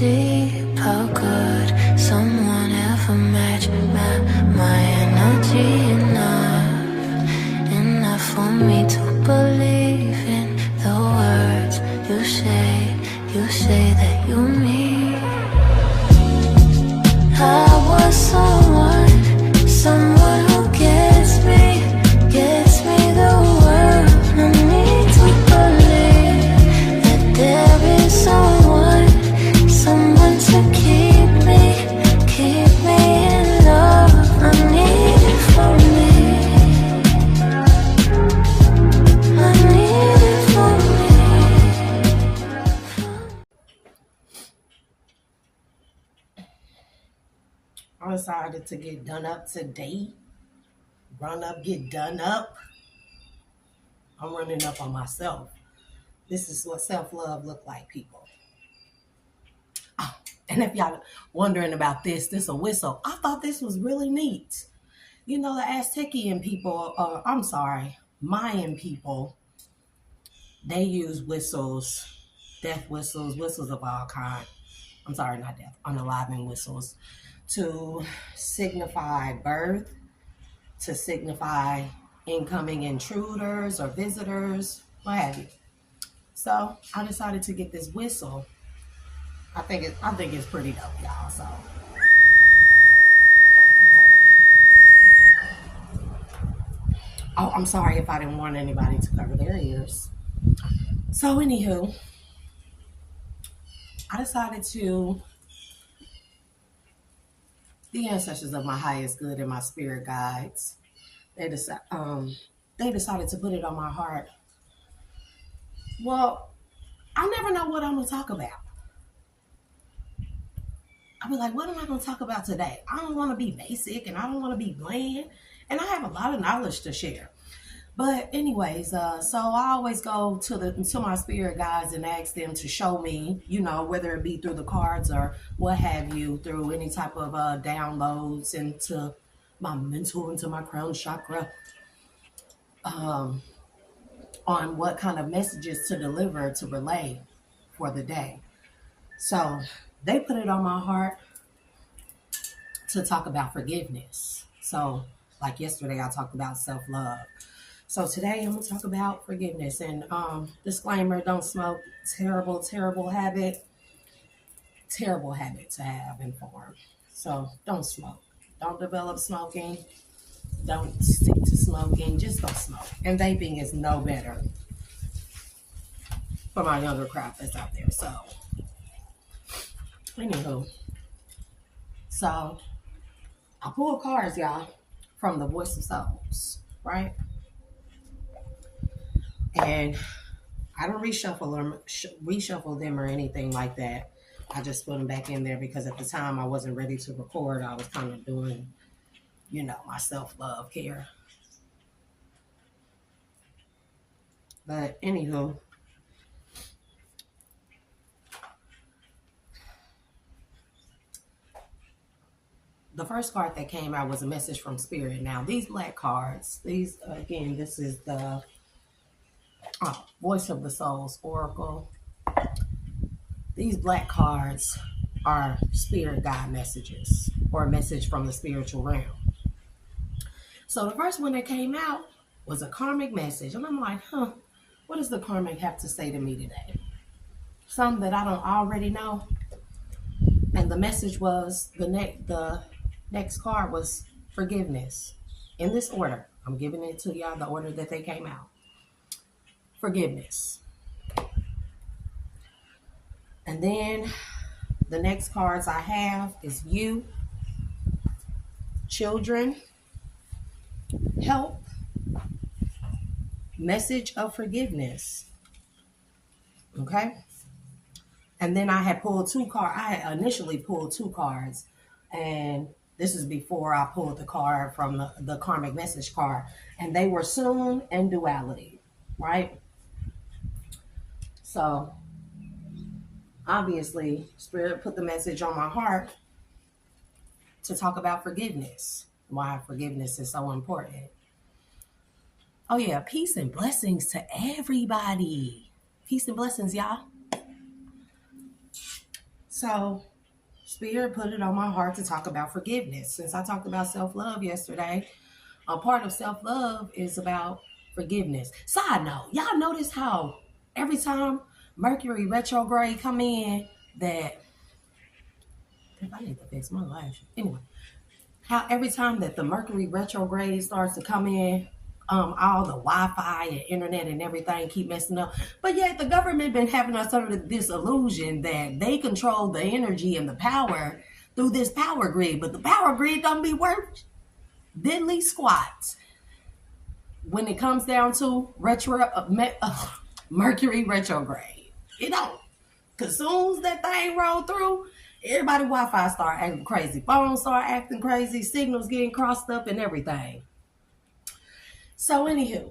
deep. How could someone ever match my energy? Enough for me to believe in the words you say. You say that you mean. I was someone who gets me the world. I need to believe that there is someone to keep me in love. I need it for me. I need it for me. I decided to get done up today. Run up, get done up. I'm running up on myself. This is what self-love look like, people. Oh, and if y'all wondering about this a whistle. I thought this was really neat. You know, the Aztecian people, Mayan people, they use whistles, death whistles, whistles of all kinds. I'm sorry, not death, unaliving whistles, to signify birth, to signify incoming intruders or visitors, what have you. So I decided to get this whistle. I think it's pretty dope, y'all. So I'm sorry if I didn't want anybody to cover their ears. So anywho, I decided to, the ancestors of my highest good and my spirit guides, they decided to put it on my heart. Well, I never know what I'm gonna talk about. I'll be like, what am I gonna talk about today? I don't want to be basic and I don't want to be bland, and I have a lot of knowledge to share. But anyways, so I always go to my spirit guides and ask them to show me, you know, whether it be through the cards or what have you, through any type of downloads into my mental, into my crown chakra, on what kind of messages to deliver, to relay for the day. So they put it on my heart to talk about forgiveness. So like yesterday, I talked about self-love. So today I'm gonna talk about forgiveness. And disclaimer, don't smoke. Terrible habit. Terrible habit to have and form. So don't smoke. Don't develop smoking. Don't stick to smoking. Just don't smoke. And vaping is no better for my younger crowd that's out there. So anywho. So I pull cards, y'all, from the Voice of Souls, right? And I don't reshuffle them or anything like that. I just put them back in there because at the time I wasn't ready to record. I was kind of doing, you know, my self-love care. But anywho, the first card that came out was a message from Spirit. Now, these black cards, again, this is the Voice of the Souls Oracle. These black cards are spirit guide messages or a message from the spiritual realm. So the first one that came out was a karmic message. And I'm like, what does the karmic have to say to me today? Something that I don't already know. And the message was, the next card was forgiveness. In this order. I'm giving it to y'all the order that they came out. Forgiveness. And then the next cards I have is you, children, help, message of forgiveness. Okay? And then I had pulled two cards. I had initially pulled two cards. And this is before I pulled the card from the karmic message card. And they were soon and duality. Right? So obviously, Spirit put the message on my heart to talk about forgiveness. Why forgiveness is so important. Oh yeah, peace and blessings to everybody. Peace and blessings, y'all. So Spirit put it on my heart to talk about forgiveness. Since I talked about self-love yesterday, a part of self-love is about forgiveness. Side note, y'all notice how every time Mercury retrograde come in, that I need to fix my life. Anyway, how every time that the Mercury retrograde starts to come in, all the Wi-Fi and internet and everything keep messing up. But yet the government been having us under this illusion that they control the energy and the power through this power grid. But the power grid don't be worth diddly squats when it comes down to Mercury retrograde. It don't. Cause soon as that thing roll through, everybody Wi-Fi start acting crazy. Phones start acting crazy. Signals getting crossed up and everything. So anywho,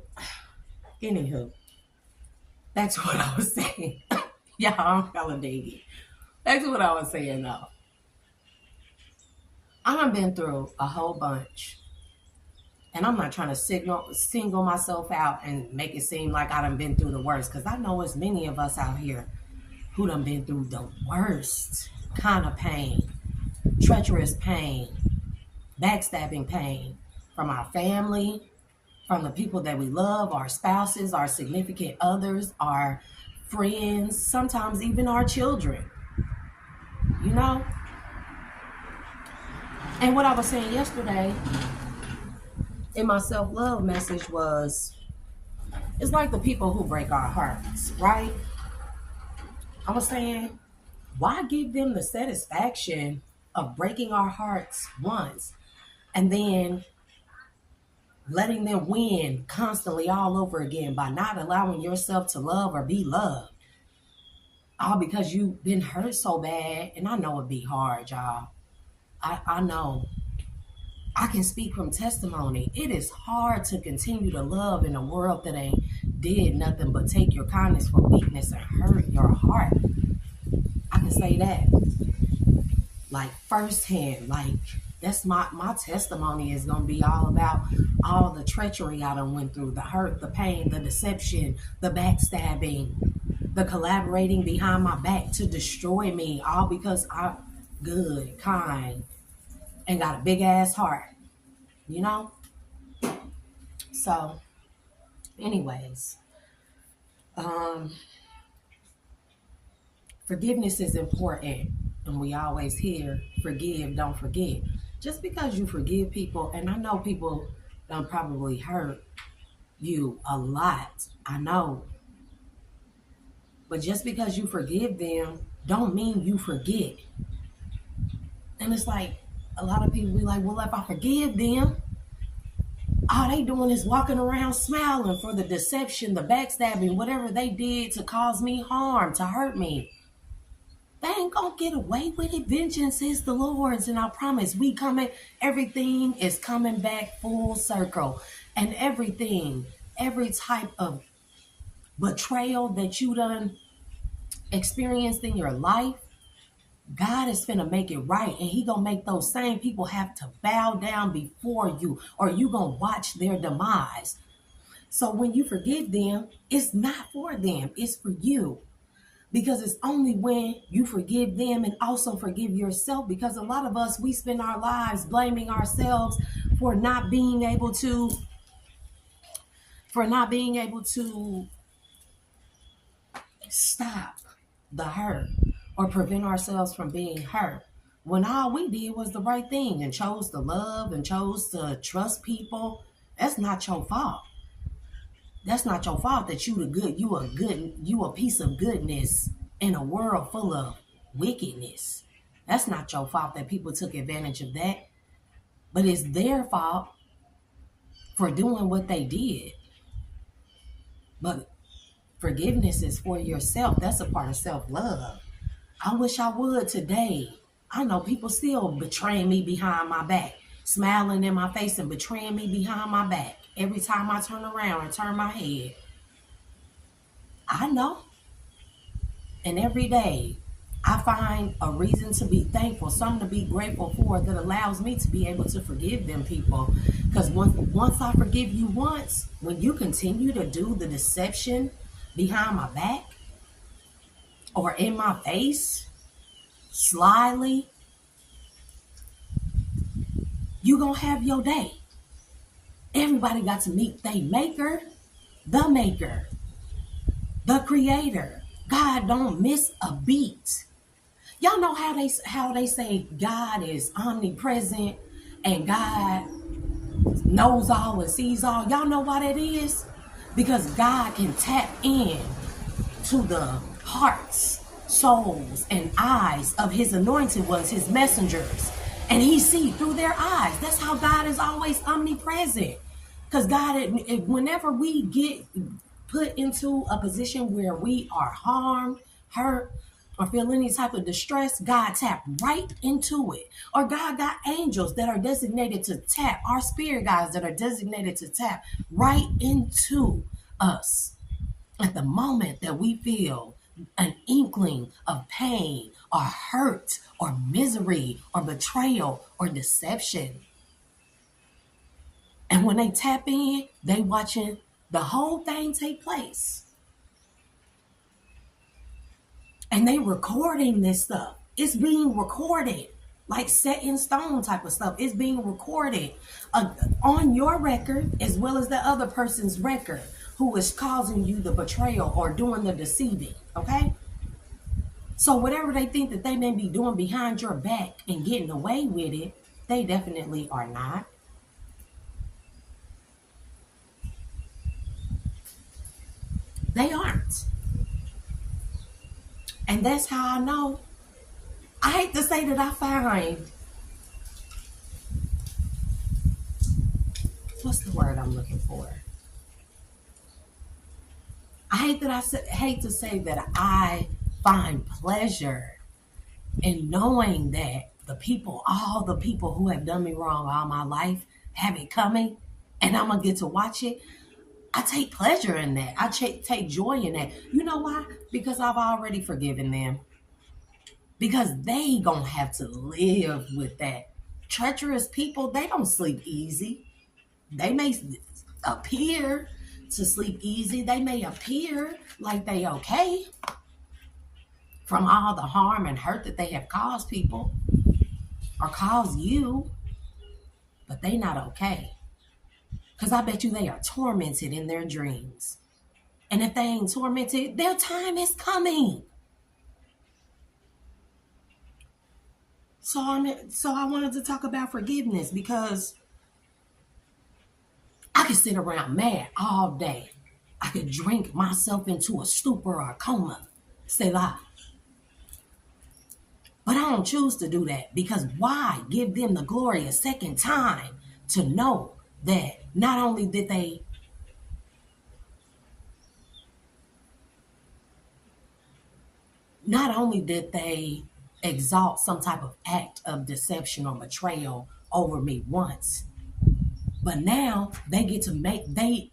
back to what I was saying. Y'all, I'm hella dingy. Back to what I was saying though. I done been through a whole bunch. And I'm not trying to single myself out and make it seem like I done been through the worst. Because I know there's many of us out here who done been through the worst kind of pain. Treacherous pain. Backstabbing pain. From our family. From the people that we love. Our spouses. Our significant others. Our friends. Sometimes even our children. You know? And what I was saying yesterday in my self-love message was, it's like the people who break our hearts, right? I was saying, why give them the satisfaction of breaking our hearts once and then letting them win constantly all over again by not allowing yourself to love or be loved? All because you've been hurt so bad. And I know it'd be hard, y'all. I know. I can speak from testimony. It is hard to continue to love in a world that ain't did nothing but take your kindness for weakness and hurt your heart. I can say that. Like firsthand. Like that's my testimony is gonna be all about all the treachery I done went through, the hurt, the pain, the deception, the backstabbing, the collaborating behind my back to destroy me, all because I'm good, kind, and got a big ass heart, you know? So, anyways, forgiveness is important. And we always hear, forgive, don't forget. Just because you forgive people, and I know people don't probably hurt you a lot, I know. But just because you forgive them, don't mean you forget. And it's like, a lot of people be like, well, if I forgive them, all they doing is walking around smiling for the deception, the backstabbing, whatever they did to cause me harm, to hurt me. They ain't gonna get away with it. Vengeance is the Lord's, and I promise everything is coming back full circle. And everything, every type of betrayal that you done experienced in your life, God is finna make it right, and he gonna make those same people have to bow down before you, or you gonna watch their demise. So when you forgive them, it's not for them, it's for you. Because it's only when you forgive them and also forgive yourself, because a lot of us, we spend our lives blaming ourselves for not being able to stop the hurt or prevent ourselves from being hurt, when all we did was the right thing and chose to love and chose to trust people. That's not your fault. That's not your fault that you a piece of goodness in a world full of wickedness. That's not your fault that people took advantage of that. But it's their fault for doing what they did. But forgiveness is for yourself. That's a part of self-love. I wish I would today. I know people still betraying me behind my back, smiling in my face and betraying me behind my back every time I turn around and turn my head. I know. And every day I find a reason to be thankful, something to be grateful for that allows me to be able to forgive them people. Because once I forgive you once, when you continue to do the deception behind my back or in my face, slyly, you gonna have your day. Everybody got to meet their maker, the creator. God don't miss a beat. Y'all know how they say God is omnipresent and God knows all and sees all. Y'all know why that is? Because God can tap in to the hearts, souls, and eyes of his anointed ones, his messengers. And he sees through their eyes. That's how God is always omnipresent. Because God, whenever we get put into a position where we are harmed, hurt, or feel any type of distress, God tap right into it. Or God got angels that are designated to tap, our spirit guides that are designated to tap right into us at the moment that we feel an inkling of pain or hurt or misery or betrayal or deception. And when they tap in, they watching the whole thing take place. And they recording this stuff. It's being recorded, like set in stone type of stuff. It's being recorded on your record as well as the other person's record who is causing you the betrayal or doing the deceiving, okay? So whatever they think that they may be doing behind your back and getting away with it, they definitely are not. They aren't. And that's how I know. I hate to say that I find, what's the word I'm looking for? I hate to say that I find pleasure in knowing that all the people who have done me wrong all my life have it coming, and I'm gonna get to watch it. I take pleasure in that. I take joy in that. You know why? Because I've already forgiven them. Because they gonna have to live with that. Treacherous people, they don't sleep easy. They may appear to sleep easy. They may appear like they okay from all the harm and hurt that they have caused people or caused you, but they not okay. Because I bet you they are tormented in their dreams. And if they ain't tormented, their time is coming. So I wanted to talk about forgiveness because I could sit around mad all day. I could drink myself into a stupor or a coma. Say lie. But I don't choose to do that because why give them the glory a second time to know that not only did they exalt some type of act of deception or betrayal over me once, but now they get to they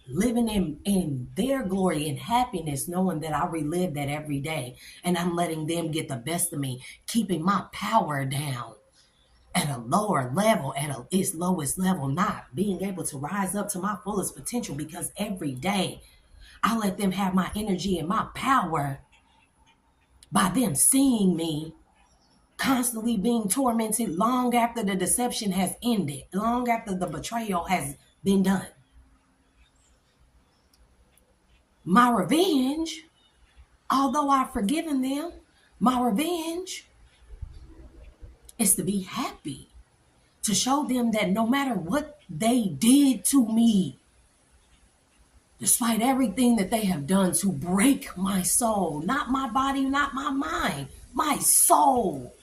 living in their glory and happiness, knowing that I relive that every day and I'm letting them get the best of me, keeping my power down at a lower level, at its lowest level, not being able to rise up to my fullest potential because every day I let them have my energy and my power by them seeing me constantly being tormented long after the deception has ended, long after the betrayal has been done. My revenge, although I've forgiven them, my revenge is to be happy, to show them that no matter what they did to me, despite everything that they have done to break my soul, not my body, not my mind, my soul,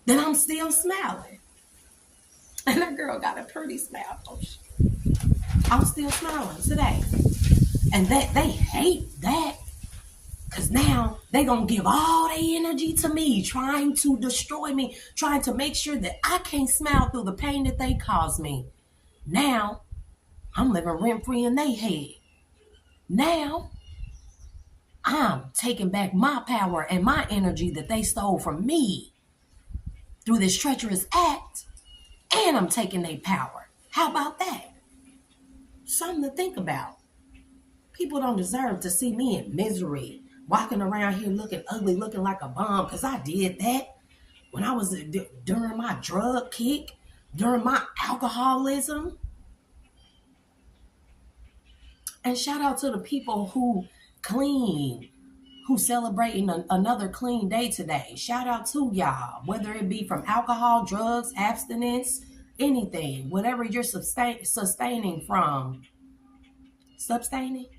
then I'm still smiling. And that girl got a pretty smile. Oh, I'm still smiling today. And that they hate that. Because now they going to give all their energy to me, trying to destroy me, trying to make sure that I can't smile through the pain that they caused me. Now, I'm living rent-free in their head. Now, I'm taking back my power and my energy that they stole from me through this treacherous act, and I'm taking their power. How about that? Something to think about. People don't deserve to see me in misery, walking around here looking ugly, looking like a bum, because I did that when I was during my drug kick, during my alcoholism. And shout out to the people who clean, who celebrating another clean day today. Shout out to y'all, whether it be from alcohol, drugs, abstinence, anything, whatever you're sustaining from. Sustaining.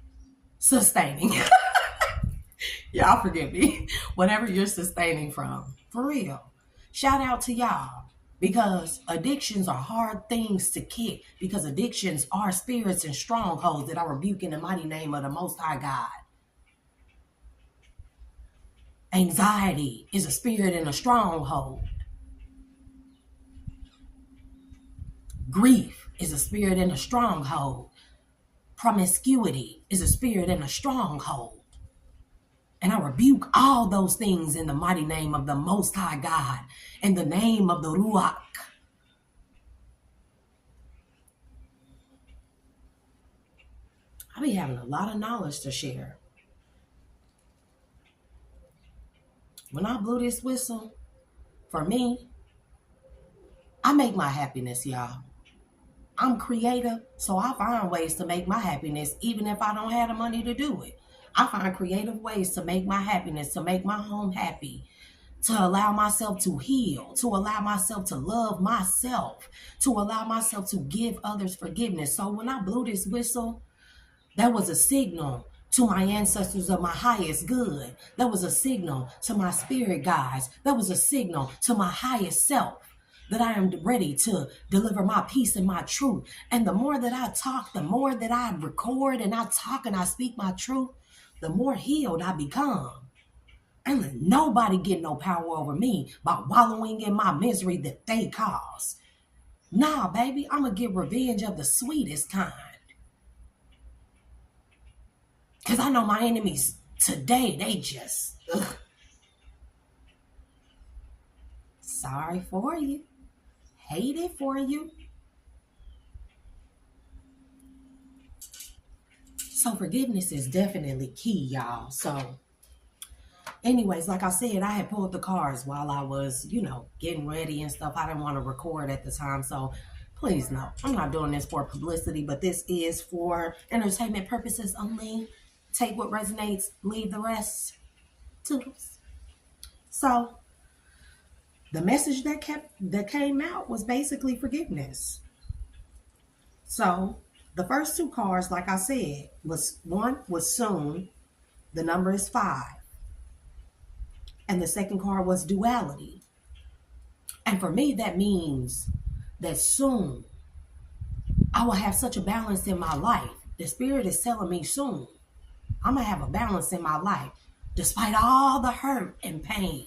Y'all forgive me. Whatever you're sustaining from. For real. Shout out to y'all. Because addictions are hard things to kick. Because addictions are spirits and strongholds that I rebuke in the mighty name of the Most High God. Anxiety is a spirit and a stronghold. Grief is a spirit and a stronghold. Promiscuity is a spirit and a stronghold. And I rebuke all those things in the mighty name of the Most High God, in the name of the Ruach. I be having a lot of knowledge to share. When I blew this whistle, for me, I make my happiness, y'all. I'm creative, so I find ways to make my happiness, even if I don't have the money to do it. I find creative ways to make my happiness, to make my home happy, to allow myself to heal, to allow myself to love myself, to allow myself to give others forgiveness. So when I blew this whistle, that was a signal to my ancestors of my highest good. That was a signal to my spirit guides. That was a signal to my highest self that I am ready to deliver my peace and my truth. And the more that I talk, the more that I record and I talk and I speak my truth, the more healed I become. And let nobody get no power over me by wallowing in my misery that they cause. Nah, baby, I'm going to get revenge of the sweetest kind. Because I know my enemies today, they just, ugh. Sorry for you. Hate it for you. So forgiveness is definitely key, y'all. So anyways, like I said, I had pulled the cards while I was, getting ready and stuff. I didn't want to record at the time. So please no, I'm not doing this for publicity, but this is for entertainment purposes only. Take what resonates, leave the rest. Toodles. So the message that came out was basically forgiveness. So the first two cards, like I said, one was soon. The number is 5. And the second card was duality. And for me, that means that soon I will have such a balance in my life. The spirit is telling me soon I'm going to have a balance in my life, despite all the hurt and pain,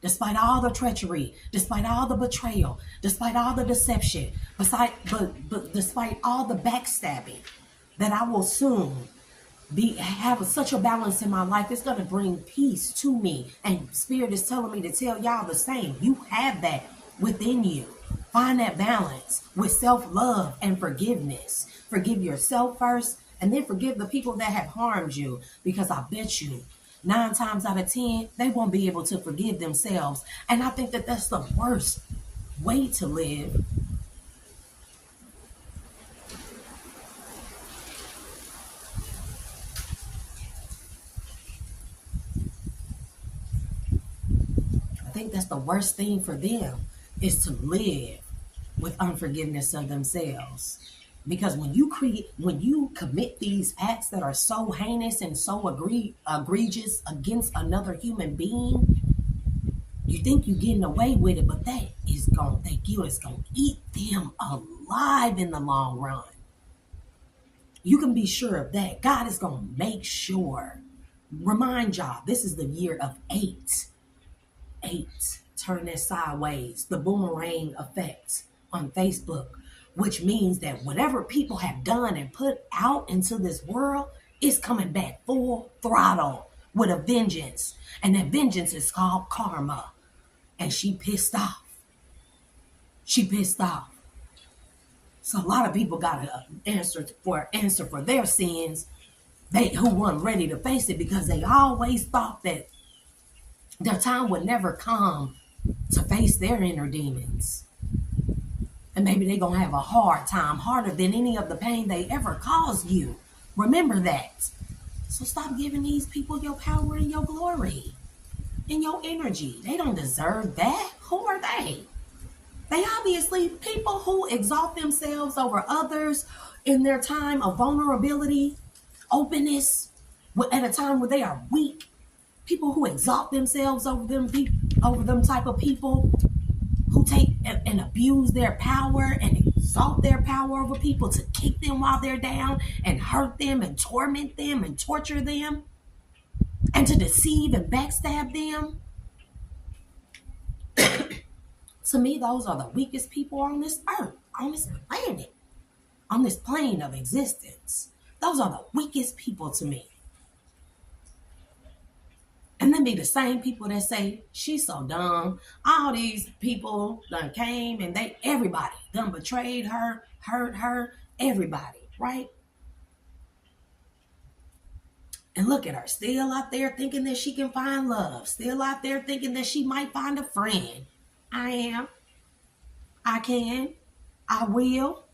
despite all the treachery, despite all the betrayal, despite all the deception, but despite all the backstabbing, that I will soon have such a balance in my life. It's going to bring peace to me. And Spirit is telling me to tell y'all the same. You have that within you. Find that balance with self-love and forgiveness. Forgive yourself first, and then forgive the people that have harmed you, because I bet you 9 times out of 10, they won't be able to forgive themselves. And I think that that's the worst way to live. I think that's the worst thing for them, is to live with unforgiveness of themselves. Because when you commit these acts that are so heinous and so egregious against another human being, you think you're getting away with it, but that guilt is gonna eat them alive in the long run. You can be sure of that. God is gonna make sure. Remind y'all, this is the year of 8. 8. Turn that sideways. The boomerang effect on Facebook, which means that whatever people have done and put out into this world is coming back full throttle with a vengeance. And that vengeance is called karma. And she pissed off. She pissed off. So a lot of people got to answer for their sins. who weren't ready to face it because they always thought that their time would never come to face their inner demons. And maybe they're going to have a hard time, harder than any of the pain they ever caused you. Remember that. So stop giving these people your power and your glory and your energy. They don't deserve that. Who are they? They obviously, people who exalt themselves over others in their time of vulnerability, openness, at a time where they are weak. People who exalt themselves over them type of people who take and abuse their power and exalt their power over people to kick them while they're down and hurt them and torment them and torture them and to deceive and backstab them. To me, those are the weakest people on this earth, on this planet, on this plane of existence. Those are the weakest people to me. And then be the same people that say, she's so dumb. All these people done came and everybody done betrayed her, hurt her, everybody, right? And look at her, still out there thinking that she can find love. Still out there thinking that she might find a friend. I am. I can. I will.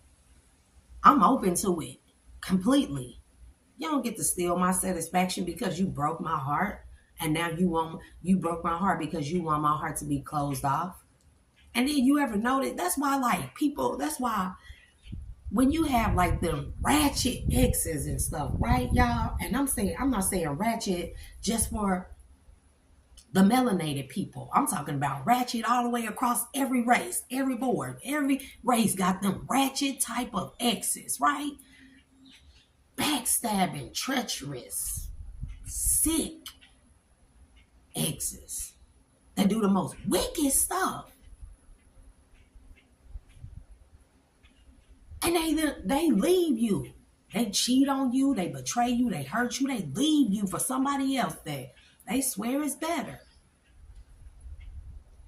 I'm open to it completely. You don't get to steal my satisfaction because you broke my heart. And now you broke my heart because you want my heart to be closed off. And then you ever notice, that's why when you have like them ratchet exes and stuff, right, y'all? And I'm not saying ratchet just for the melanated people. I'm talking about ratchet all the way across every race, every board, every race got them ratchet type of exes, right? Backstabbing, treacherous, sick exes that do the most wicked stuff. And they leave you. They cheat on you, they betray you, they hurt you, they leave you for somebody else that they swear is better.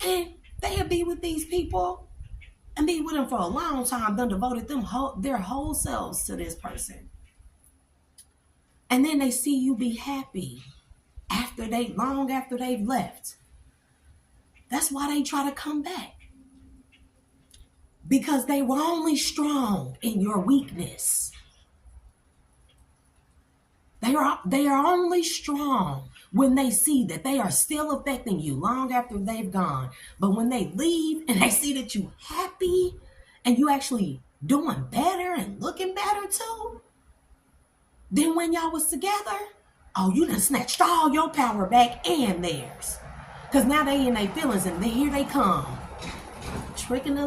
And they'll be with these people and be with them for a long time, then devoted their whole selves to this person. And then they see you be happy long after they've left. That's why they try to come back. Because they were only strong in your weakness. They are only strong when they see that they are still affecting you long after they've gone. But when they leave and they see that you happy and you actually doing better and looking better too, then when y'all was together, oh, you done snatched all your power back and theirs. Because now they in their feelings and here they come. Dragging their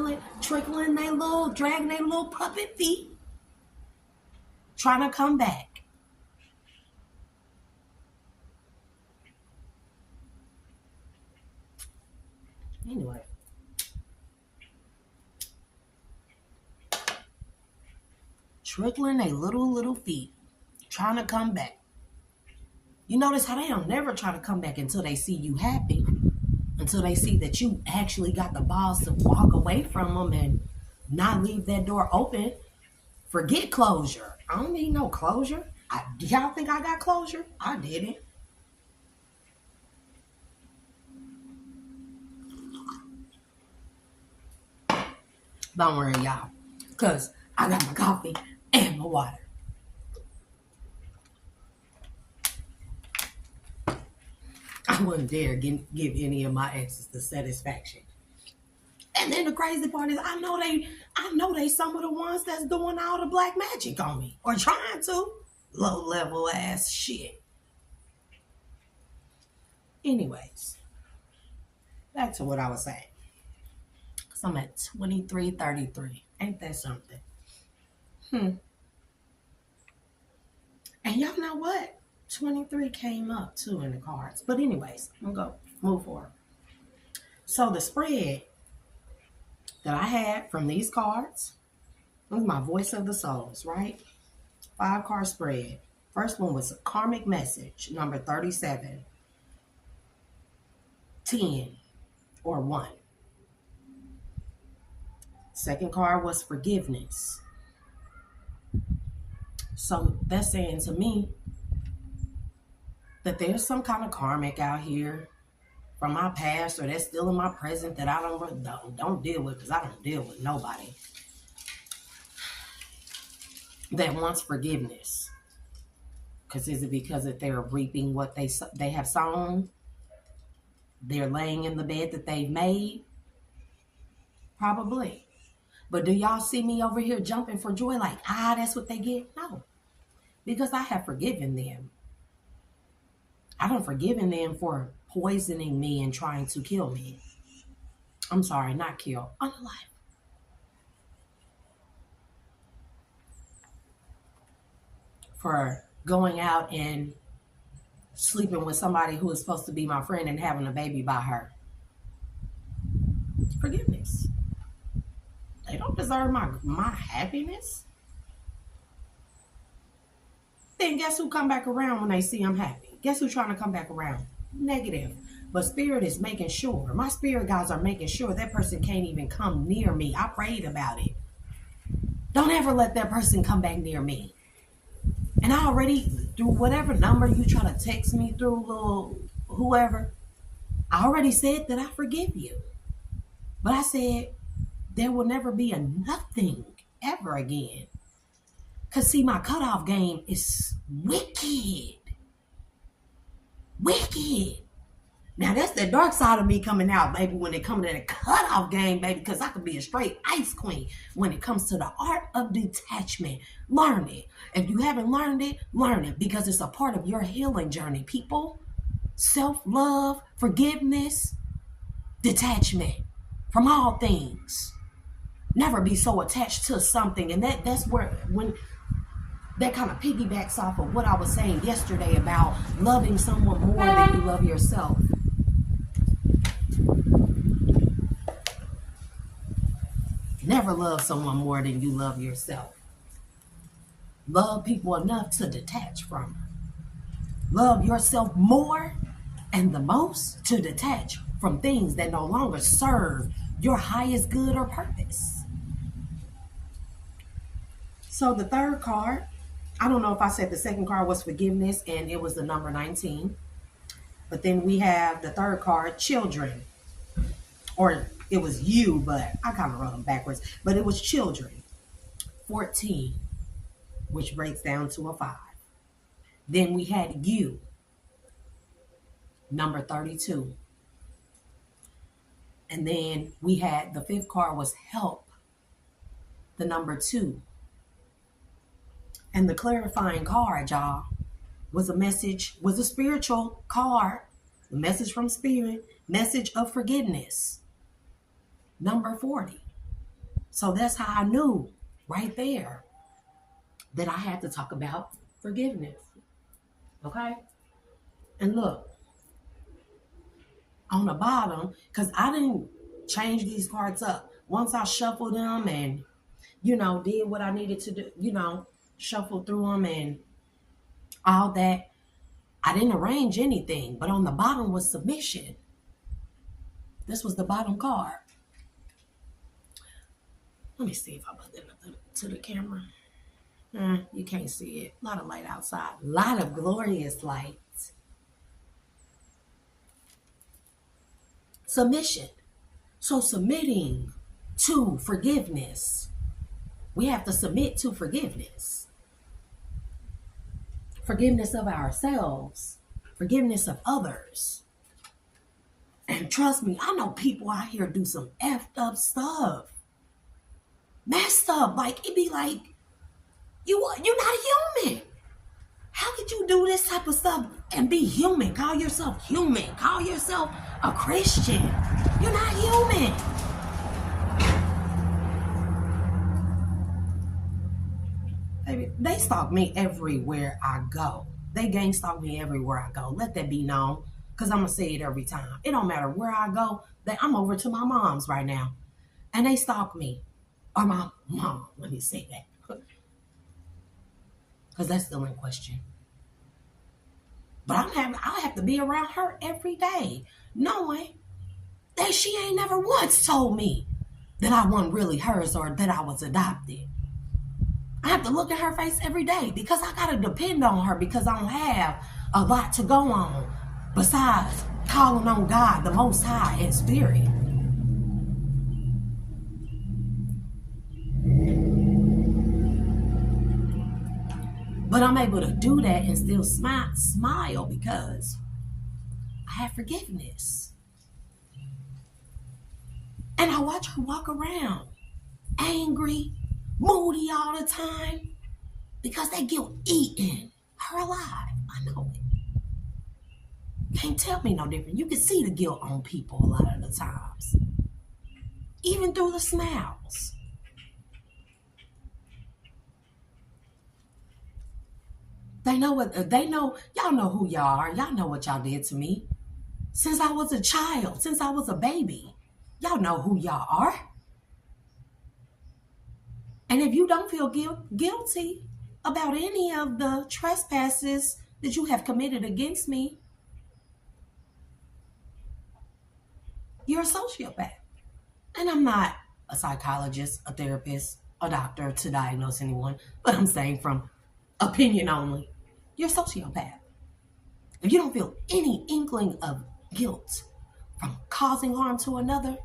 little puppet feet. Trying to come back. Anyway. Trickling their little feet. Trying to come back. You notice how they don't never try to come back until they see you happy. Until they see that you actually got the balls to walk away from them and not leave that door open. Forget closure. I don't need no closure. Y'all think I got closure? I didn't. Don't worry, y'all. Because I got my coffee and my water. I wouldn't dare give any of my exes the satisfaction. And then the crazy part is I know they some of the ones that's doing all the black magic on me. Or trying to. Low level ass shit. Anyways. Back to what I was saying. Because I'm at 2333. Ain't that something? And y'all know what? 23 came up too in the cards. But anyways, I'm going to move forward. So the spread that I had from these cards was my voice of the souls, right? 5-card spread. First one was a karmic message, number 37. 10 or 1. Second card was forgiveness. So that's saying to me that there's some kind of karmic out here from my past or that's still in my present that I don't deal with, because I don't deal with nobody that wants forgiveness. Because is it because that they're reaping what they have sown? They're laying in the bed that they've made? Probably. But do y'all see me over here jumping for joy like, that's what they get? No. Because I have forgiven them. I have forgiven them for poisoning me and trying to kill me. I'm sorry, not kill. Unalive. For going out and sleeping with somebody who is supposed to be my friend and having a baby by her. Forgiveness. They don't deserve my happiness. Then guess who come back around when they see I'm happy? Guess who's trying to come back around? Negative. But spirit is making sure. My spirit guides are making sure that person can't even come near me. I prayed about it. Don't ever let that person come back near me. And I already, through whatever number you try to text me through, little whoever, I already said that I forgive you. But I said there will never be a nothing ever again. Because see, my cutoff game is wicked. Wicked. Now that's the dark side of me coming out, baby, when it comes to the cutoff game, baby, because I could be a straight ice queen when it comes to the art of detachment. Learn it. If you haven't learned it, learn it, because it's a part of your healing journey, people. Self-love, forgiveness, detachment from all things. Never be so attached to something. And that's where, when that kind of piggybacks off of what I was saying yesterday about loving someone more than you love yourself. Never love someone more than you love yourself. Love people enough to detach from. Love yourself more and the most to detach from things that no longer serve your highest good or purpose. So the third card, I don't know if I said the second card was forgiveness and it was the number 19. But then we have the third card, children. Or it was you, but I kind of wrote them backwards. But it was children, 14, which breaks down to a 5. Then we had you, number 32. And then we had the fifth card was help, the number 2. And the clarifying card, y'all, was a message, was a spiritual card, a message from spirit, message of forgiveness, number 40. So that's how I knew right there that I had to talk about forgiveness. Okay? And look, on the bottom, because I didn't change these cards up. Once I shuffled them and, did what I needed to do, shuffled through them and all that, I didn't arrange anything. But on the bottom was submission. This was the bottom card. Let me see if I put that up to the camera. You can't see it. A lot of light outside. A lot of glorious light. Submission. So submitting to forgiveness. We have to submit to forgiveness. Forgiveness of ourselves. Forgiveness of others. And trust me, I know people out here do some effed up stuff. Messed up. Like, it be like, you're not human. How could you do this type of stuff and be human? Call yourself human. Call yourself a Christian. You're not human. Baby, they stalk me everywhere I go. They gang stalk me everywhere I go. Let that be known, because I'm going to say it every time. It don't matter where I go. I'm over to my mom's right now, and they stalk me. Or my mom, let me say that. Because that's still in question. But I have to be around her every day, knowing that she ain't never once told me that I wasn't really hers or that I was adopted. I have to look at her face every day because I got to depend on her, because I don't have a lot to go on besides calling on God, the Most High, in spirit. But I'm able to do that and still smile because I have forgiveness. And I watch her walk around angry, moody all the time because that guilt eating her alive. I know it. Can't tell me no different. You can see the guilt on people a lot of the times, even through the smiles. They know what they know. Y'all know who y'all are. Y'all know what y'all did to me since I was a child, since I was a baby. Y'all know who y'all are. And if you don't feel guilty about any of the trespasses that you have committed against me, you're a sociopath. And I'm not a psychologist, a therapist, a doctor to diagnose anyone, but I'm saying from opinion only, you're a sociopath. If you don't feel any inkling of guilt from causing harm to another,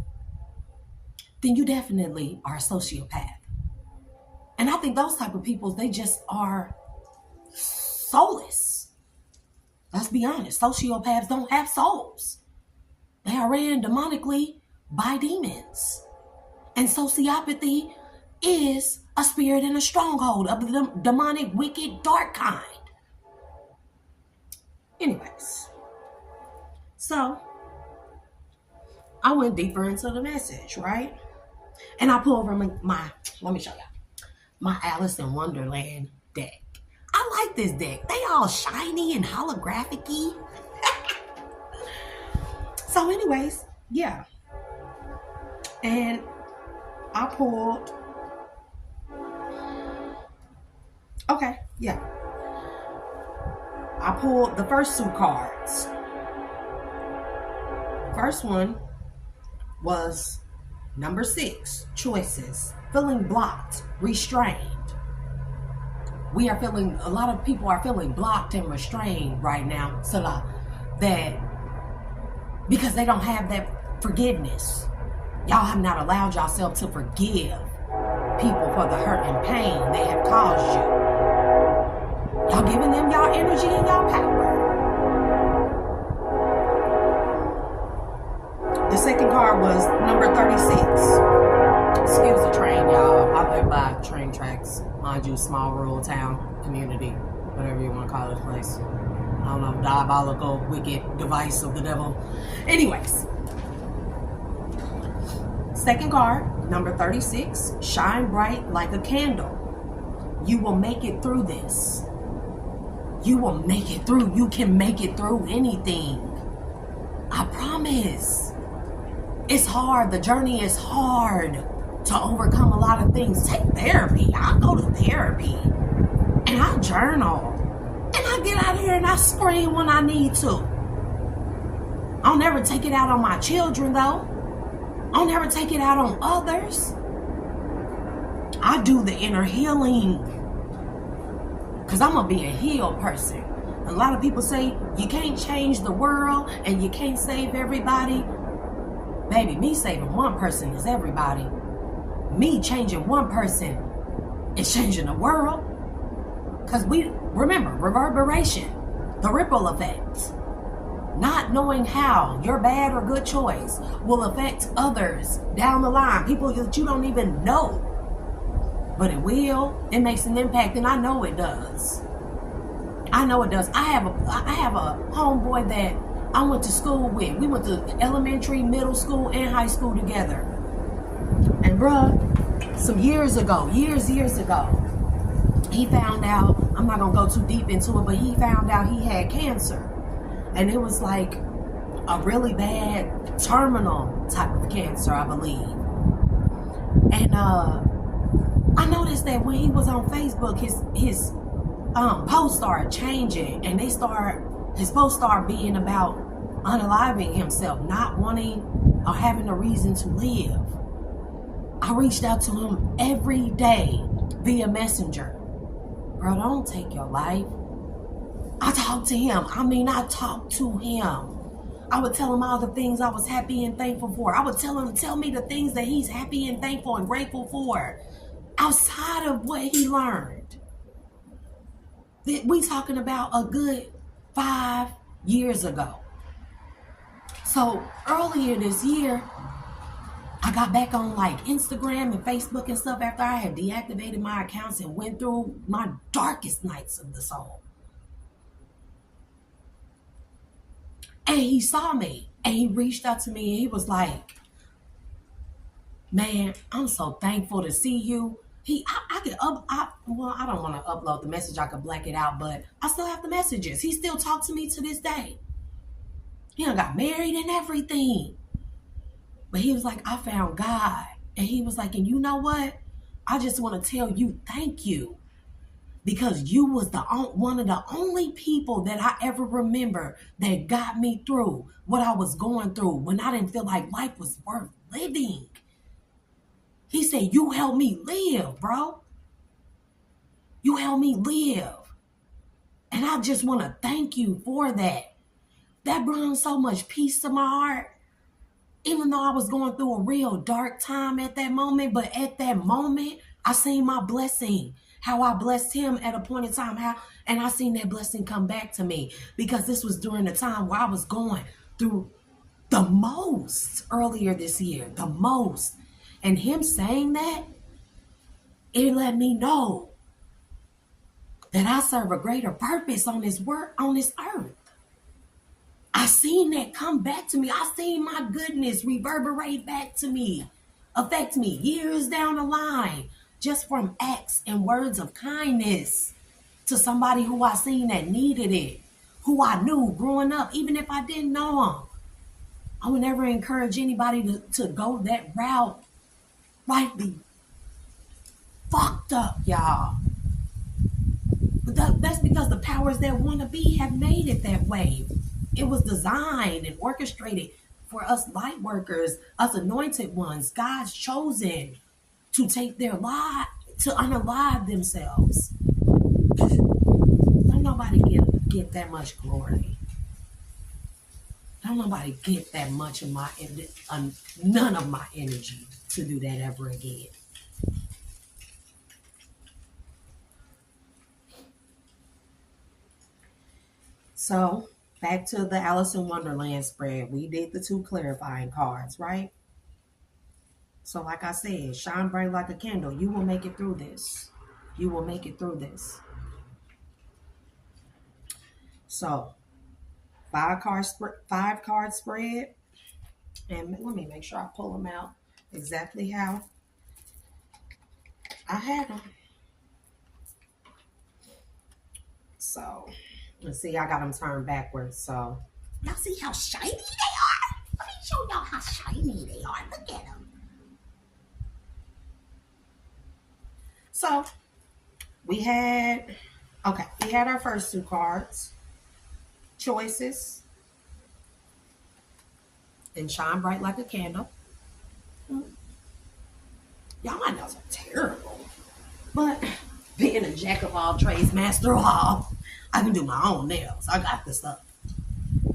then you definitely are a sociopath. And I think those type of people, they just are soulless. Let's be honest. Sociopaths don't have souls. They are ran demonically by demons. And sociopathy is a spirit in a stronghold of the demonic, wicked, dark kind. Anyways, so I went deeper into the message, right? And I pulled from let me show y'all, my Alice in Wonderland deck. I like this deck. They all shiny and holographic-y. So anyways, yeah. And I pulled, okay, yeah. I pulled the first two cards. First one was number 6, choices, feeling blocked, restrained. We are feeling, a lot of people are feeling blocked and restrained right now, Salah, that because they don't have that forgiveness. Y'all have not allowed yourself to forgive people for the hurt and pain they have caused you. Y'all giving them y'all energy and y'all power. The second card was number 36. Excuse the train, y'all. I live by train tracks. Mind you, small rural town, community, whatever you want to call this place. I don't know, diabolical, wicked device of the devil. Anyways. Second card, number 36. Shine bright like a candle. You will make it through this. You will make it through. You can make it through anything. I promise. It's hard. The journey is hard to overcome a lot of things. Take therapy. I go to therapy. And I journal. And I get out here and I scream when I need to. I'll never take it out on my children, though. I'll never take it out on others. I do the inner healing. Because I'm going to be a healed person. A lot of people say you can't change the world and you can't save everybody. Baby, me saving one person is everybody. Me changing one person is changing the world. Because we, remember, reverberation, the ripple effect. Not knowing how your bad or good choice will affect others down the line. People that you don't even know. But it will. It makes an impact, and I know it does. I know it does. I have a homeboy that I went to school with. We went to elementary, middle school, and high school together. And bruh, some years ago, years ago, he found out, I'm not going to go too deep into it, but he found out he had cancer. And it was like a really bad terminal type of cancer, I believe. And I noticed that when he was on Facebook, his posts started changing, and his posts started being about unaliving himself, not wanting or having a reason to live. I reached out to him every day via Messenger. Bro, don't take your life. I talked to him. I talked to him. I would tell him all the things I was happy and thankful for. I would tell him to tell me the things that he's happy and thankful and grateful for outside of what he learned. We talking about a good 5 years ago. So earlier this year, I got back on like Instagram and Facebook and stuff after I had deactivated my accounts and went through my darkest nights of the soul. And he saw me and he reached out to me and he was like, man, I'm so thankful to see you. I don't want to upload the message. I could black it out, but I still have the messages. He still talks to me to this day. He done got married and everything. But he was like, I found God. And he was like, and you know what? I just want to tell you thank you. Because you was one of the only people that I ever remember that got me through what I was going through when I didn't feel like life was worth living. He said, you helped me live, bro. You helped me live. And I just want to thank you for that. That brought so much peace to my heart. Even though I was going through a real dark time at that moment, but at that moment, I seen my blessing. How I blessed him at a point in time, and I seen that blessing come back to me because this was during the time where I was going through the most earlier this year, the most. And him saying that, it let me know that I serve a greater purpose on this earth. I seen that come back to me. I seen my goodness reverberate back to me, affect me years down the line, just from acts and words of kindness to somebody who I seen that needed it, who I knew growing up, even if I didn't know them. I would never encourage anybody to go that route. Rightly fucked up, y'all. But that's because the powers that want to be have made it that way. It was designed and orchestrated for us light workers, us anointed ones, God's chosen to take their life, to unalive themselves. Don't nobody get that much glory. Don't nobody get that much of none of my energy to do that ever again. So back to the Alice in Wonderland spread. We did the 2 clarifying cards, right? So like I said, shine bright like a candle. You will make it through this. You will make it through this. So 5-card spread. And let me make sure I pull them out exactly how I had them. So let's see, I got them turned backwards. So y'all see how shiny they are? Let me show y'all how shiny they are. Look at them. So we had our first 2 cards, choices, and shine bright like a candle. Y'all, my nails are terrible, but being a jack of all trades, master of all, I can do my own nails. I got this stuff,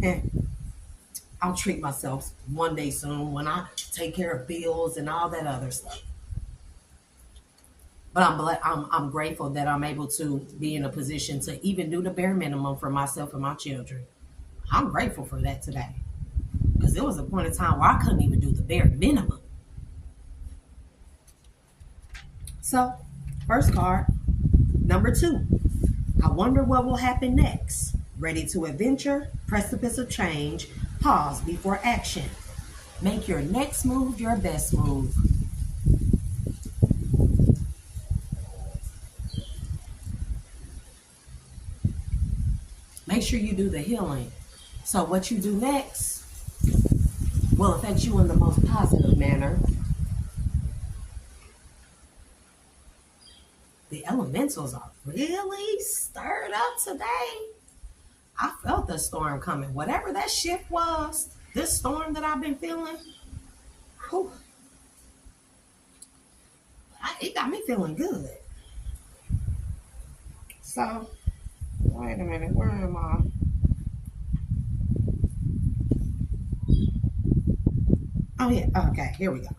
and I'll treat myself one day soon when I take care of bills and all that other stuff. But I'm grateful that I'm able to be in a position to even do the bare minimum for myself and my children. I'm grateful for that today. Because there was a point in time where I couldn't even do the bare minimum. So, first card, number 2. I wonder what will happen next. Ready to adventure, precipice of change, pause before action. Make your next move your best move. Make sure you do the healing. So what you do next will affect you in the most positive manner. The elementals are really stirred up today. I felt the storm coming. Whatever that shift was, this storm that I've been feeling, whew, it got me feeling good. So Wait a minute, where am I? Oh yeah, okay, here we go.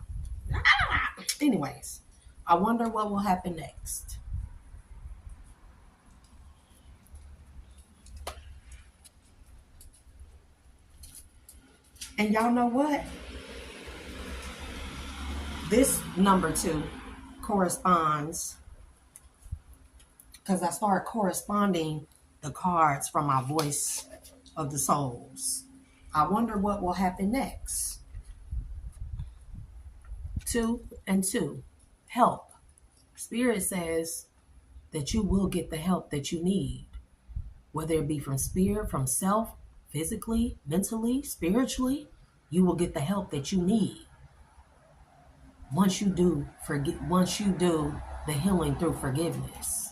Anyways, I wonder what will happen next. And y'all know what? This number 2 corresponds because I started corresponding the cards from my voice of the souls. I wonder what will happen next. 2 and 2. Help. Spirit says that you will get the help that you need, whether it be from spirit, from self, physically, mentally, spiritually. You will get the help that you need once you do the healing through forgiveness.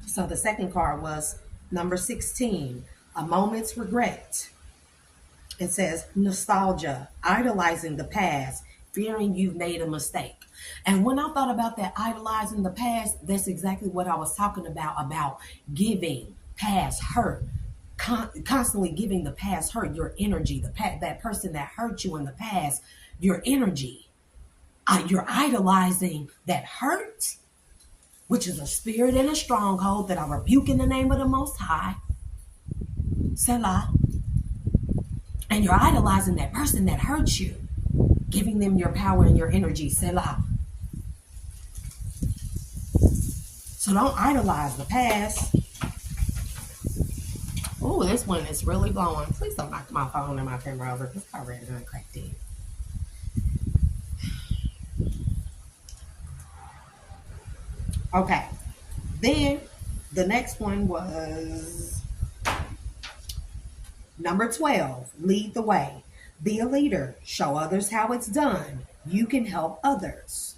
So the second card was number 16, a moment's regret. It says nostalgia, idolizing the past, fearing you've made a mistake. And when I thought about that idolizing the past, that's exactly what I was talking about giving past hurt, constantly giving the past hurt your energy, that person that hurt you in the past, your energy. You're idolizing that hurt, which is a spirit and a stronghold that I rebuke in the name of the Most High. Selah. And you're idolizing that person that hurt you, giving them your power and your energy. Selah. So don't idolize the past. Oh, this one is really blowing. Please don't knock my phone and my camera over. It's already done cracked in. Okay. Then the next one was number 12. Lead the way. Be a leader. Show others how it's done. You can help others.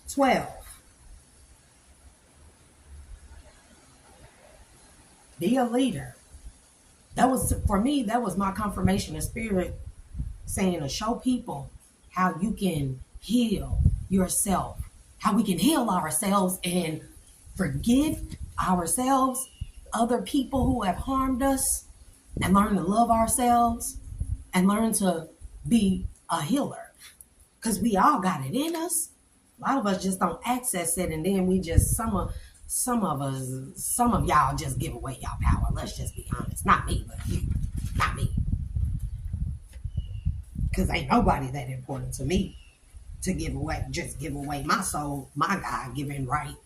12. Be a leader. That was, for me, that was my confirmation of spirit saying to show people how you can heal yourself, how we can heal ourselves and forgive ourselves, other people who have harmed us, and learn to love ourselves and learn to be a healer. Because we all got it in us. A lot of us just don't access it, and then we just, some of y'all just give away y'all power. Let's just be honest. Not me, but you. Not me. Because ain't nobody that important to me to give away my soul, my God-given right,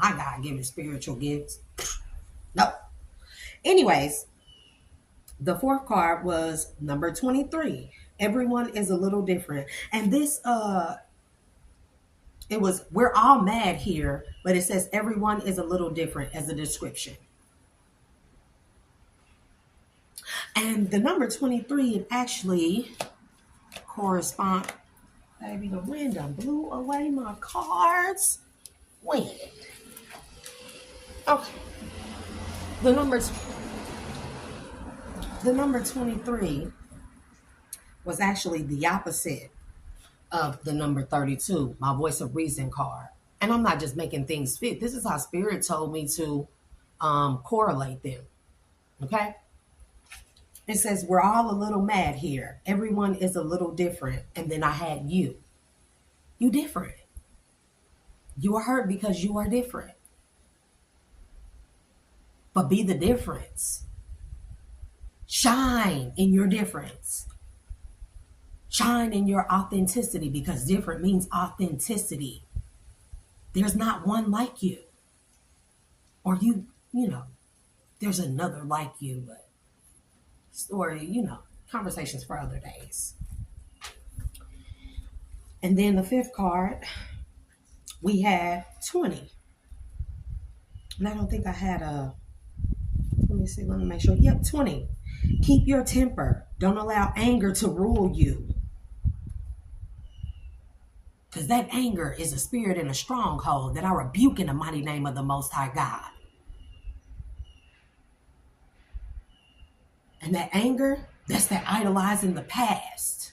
my God-given spiritual gifts. No. Anyways, the fourth card was number 23. Everyone is a little different. And this, it was, we're all mad here, but it says everyone is a little different as a description. And the number 23, it actually correspond. Baby, the wind done blew away my cards. Wind. Okay. The number 23 was actually the opposite of the number 32, my voice of reason card. And I'm not just making things fit. This is how spirit told me to correlate them. Okay? It says, we're all a little mad here. Everyone is a little different. And then I had you. You different. You are hurt because you are different. But be the difference. Shine in your difference. Shine in your authenticity, because different means authenticity. There's not one like you. Or you know, there's another like you, but story, conversations for other days. And then the fifth card, we had 20. And I don't think I had let me make sure. Yep, 20. Keep your temper. Don't allow anger to rule you. Because that anger is a spirit and a stronghold that I rebuke in the mighty name of the Most High God. And that anger, that's that idolizing the past.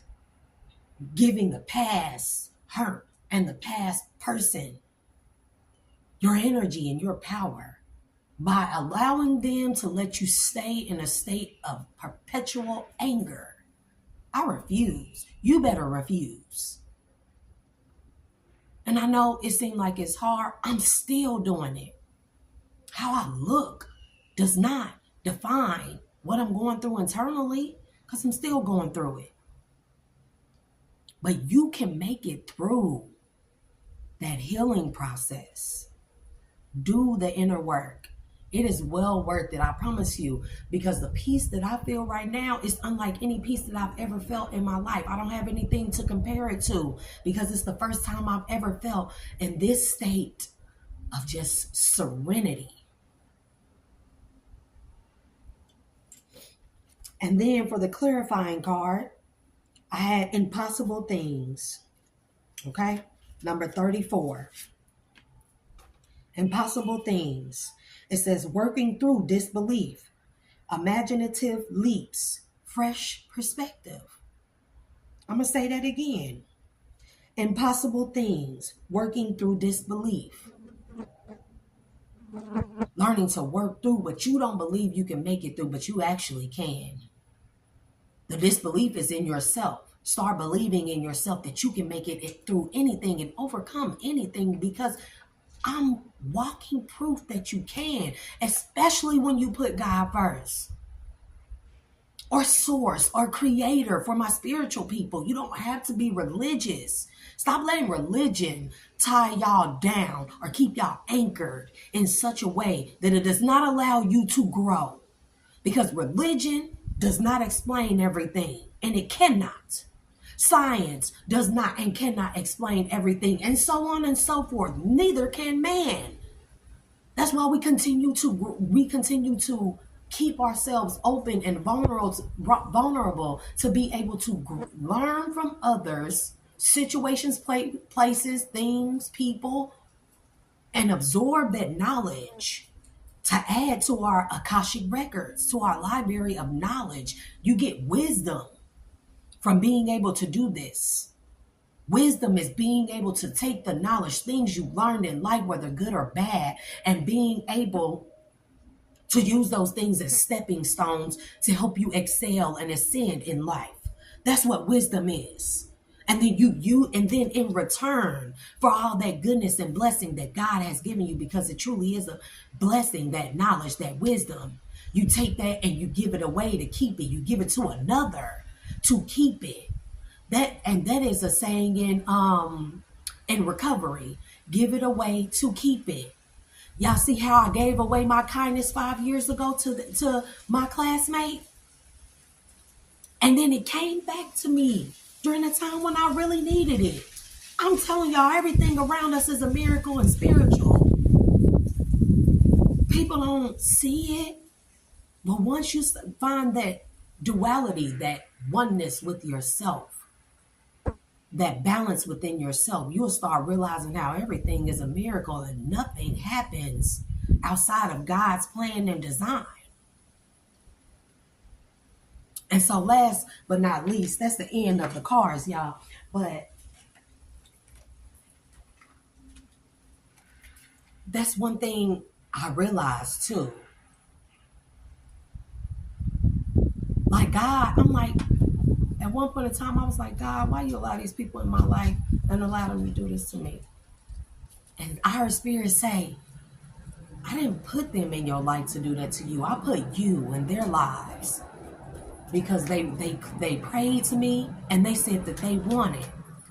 Giving the past hurt. and the past person, your energy and your power, by allowing them to let you stay in a state of perpetual anger. I refuse. You better refuse. And I know it seemed like it's hard. I'm still doing it. How I look does not define what I'm going through internally, because I'm still going through it. But you can make it through that healing process. Do the inner work. It is well worth it, I promise you, because the peace that I feel right now is unlike any peace that I've ever felt in my life. I don't have anything to compare it to, because it's the first time I've ever felt in this state of just serenity. And then for the clarifying card, I had impossible things. Okay? Number 34. Impossible things. It says working through disbelief, imaginative leaps, fresh perspective. I'm going to say that again. Impossible things, working through disbelief. Learning to work through what you don't believe you can make it through, but you actually can. The disbelief is in yourself. Start believing in yourself that you can make it through anything and overcome anything, because I'm walking proof that you can, especially when you put God first, or source, or creator. For my spiritual people, you don't have to be religious. Stop letting religion tie y'all down or keep y'all anchored in such a way that it does not allow you to grow. Because religion does not explain everything, and it cannot. Science does not and cannot explain everything, and so on and so forth. Neither can man. That's why we continue to keep ourselves open and vulnerable to be able to learn from others, situations, places, things, people, and absorb that knowledge to add to our Akashic records, to our library of knowledge. You get wisdom from being able to do this. Wisdom is being able to take the knowledge, things you learned in life, whether good or bad, and being able to use those things as stepping stones to help you excel and ascend in life. That's what wisdom is. And then and then in return for all that goodness and blessing that God has given you, because it truly is a blessing, that knowledge, that wisdom, you take that and you give it away to keep it. You give it to another to keep it. That is a saying in recovery. Give it away to keep it. Y'all see how I gave away my kindness 5 years ago to my classmate? And then it came back to me during a time when I really needed it. I'm telling y'all, everything around us is a miracle and spiritual. People don't see it. But once you find that duality, that oneness with yourself, that balance within yourself, you'll start realizing how everything is a miracle and nothing happens outside of God's plan and design. And so last but not least, that's the end of the cards, y'all. But that's one thing I realized too. Like God, I'm like, at one point in time, I was like, God, why you allow these people in my life and allow them to do this to me? And I heard Spirit say, I didn't put them in your life to do that to you. I put you in their lives because they prayed to me and they said that they wanted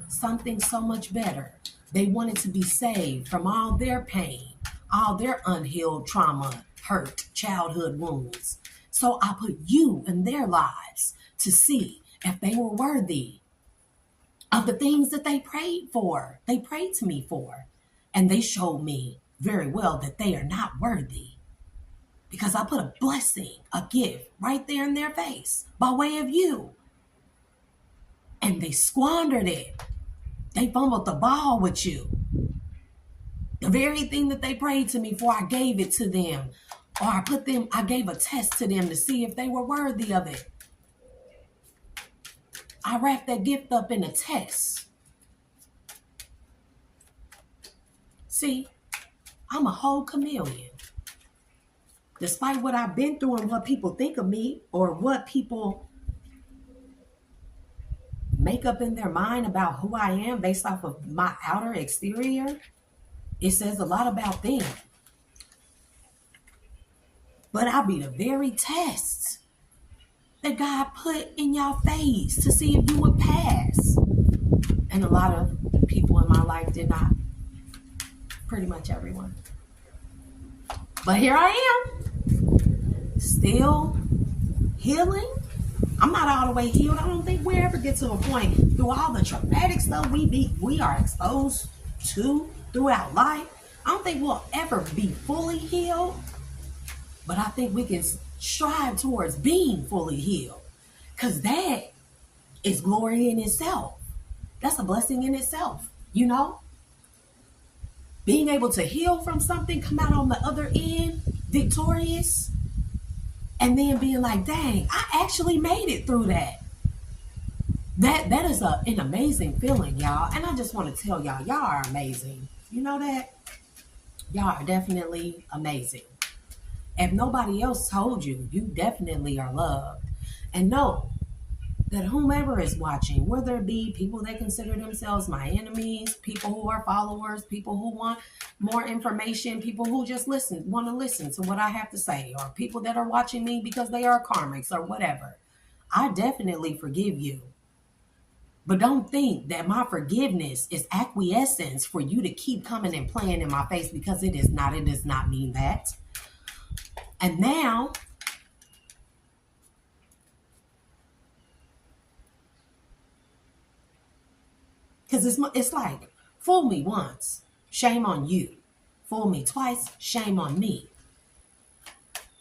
something so much better. They wanted to be saved from all their pain, all their unhealed trauma, hurt, childhood wounds. So I put you in their lives to see if they were worthy of the things that they prayed for. They prayed to me for. And they showed me very well that they are not worthy. Because I put a blessing, a gift right there in their face by way of you. And they squandered it. They fumbled the ball with you. The very thing that they prayed to me for, I gave it to them. Or I gave a test to them to see if they were worthy of it. I wrapped that gift up in a test. See, I'm a whole chameleon. Despite what I've been through and what people think of me or what people make up in their mind about who I am based off of my outer exterior, it says a lot about them. But I'll be the very tests that God put in your face to see if you would pass. And a lot of people in my life did not. Pretty much everyone. But here I am, still healing. I'm not all the way healed. I don't think we ever get to a point through all the traumatic stuff we are exposed to throughout life. I don't think we'll ever be fully healed. But I think we can strive towards being fully healed. Because that is glory in itself. That's a blessing in itself, you know? Being able to heal from something, come out on the other end, victorious, and then being like, dang, I actually made it through that. That is an amazing feeling, y'all. And I just want to tell y'all are amazing. You know that? Y'all are definitely amazing. If nobody else told you, you definitely are loved. And know that whomever is watching, whether it be people that consider themselves my enemies, people who are followers, people who want more information, people who just want to listen to what I have to say, or people that are watching me because they are karmics or whatever, I definitely forgive you. But don't think that my forgiveness is acquiescence for you to keep coming and playing in my face, because it is not. It does not mean that. And now, because it's like, fool me once, shame on you. Fool me twice, shame on me.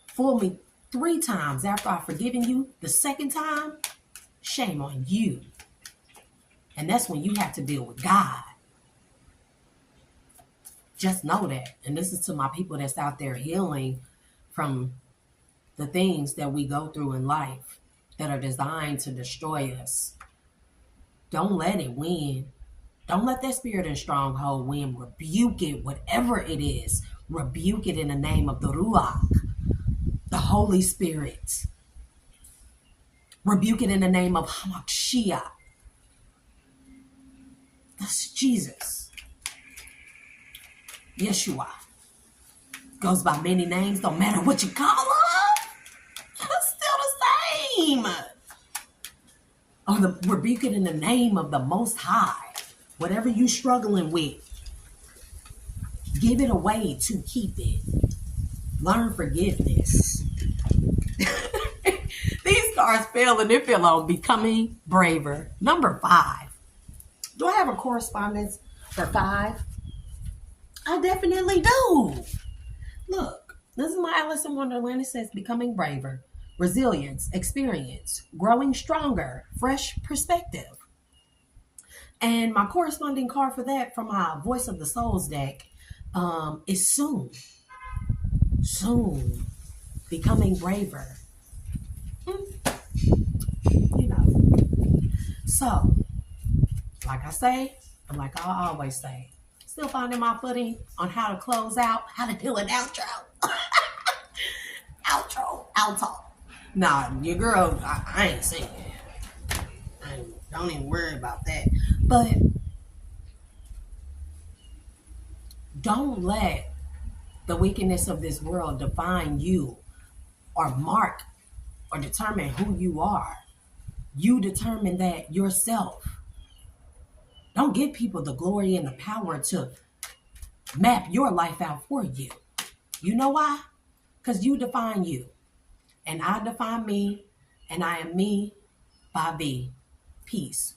Fool me 3 times after I've forgiven you, the second time, shame on you. And that's when you have to deal with God. Just know that. And this is to my people that's out there healing from the things that we go through in life that are designed to destroy us. Don't let it win. Don't let that spirit and stronghold win. Rebuke it, whatever it is. Rebuke it in the name of the Ruach, the Holy Spirit. Rebuke it in the name of Hamashiach. That's Jesus. Yeshua. Goes by many names, don't matter what you call him. It's still the same. Or rebuke it in the name of the Most High. Whatever you're struggling with, give it away to keep it. Learn forgiveness. These cards fell and they fell on becoming braver. Number 5. Do I have a correspondence for 5? I definitely do. Look, this is my Alice in Wonderland. It says becoming braver, resilience, experience, growing stronger, fresh perspective. And my corresponding card for that from my Voice of the Souls deck is soon. Soon. Becoming braver. You know. So, like I say, and like I always say, still finding my footing on how to close out, how to do an outro. Outro. Nah, your girl, I ain't singing. Don't even worry about that. But don't let the wickedness of this world define you or mark or determine who you are. You determine that yourself. Don't give people the glory and the power to map your life out for you. You know why? Because you define you. And I define me. And I am me by thee. Peace.